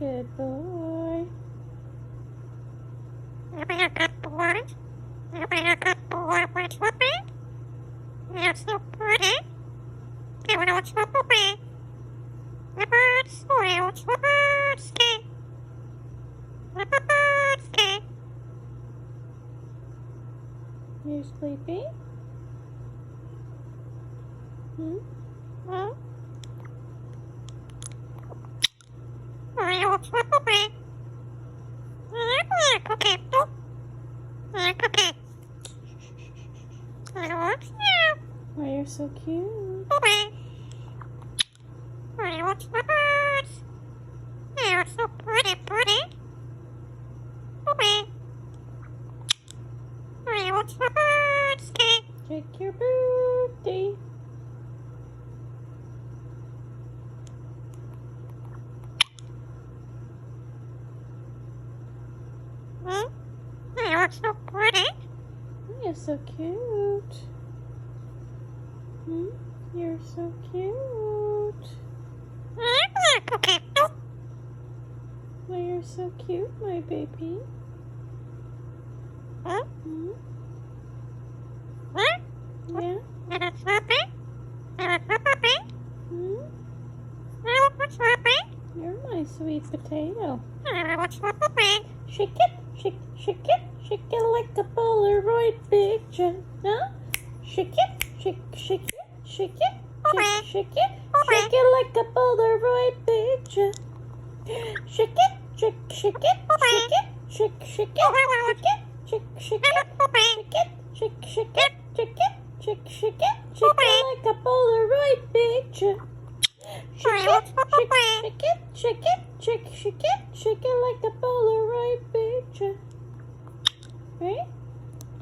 Good boy. You be a good boy. You be a good boy with me. You're so pretty. You will trouble me. The birds will birds ski. The birds ski. You sleepy? Hmm? Hmm? Will trouble me. I'm cookie. I'm cookie. I want you. Oh, you're so cute. I want the birds. You're so pretty. I want the birds. Shake your booty. You're so pretty. You're so cute. Hmm? You're so cute. I'm cookie. Oh, you're so cute, my baby. Huh? Hmm? Huh? Yeah? Is it happy? Is it happy? Hmm? What's happy? You're my sweet potato. What's happy? Shake it, shake it like a Polaroid picture. Huh? Shake it, shake it, shake it like a Polaroid picture. Shake it, shake it, shake it, shake it, shake it like a Polaroid picture. Shake it like a Polaroid picture. Right?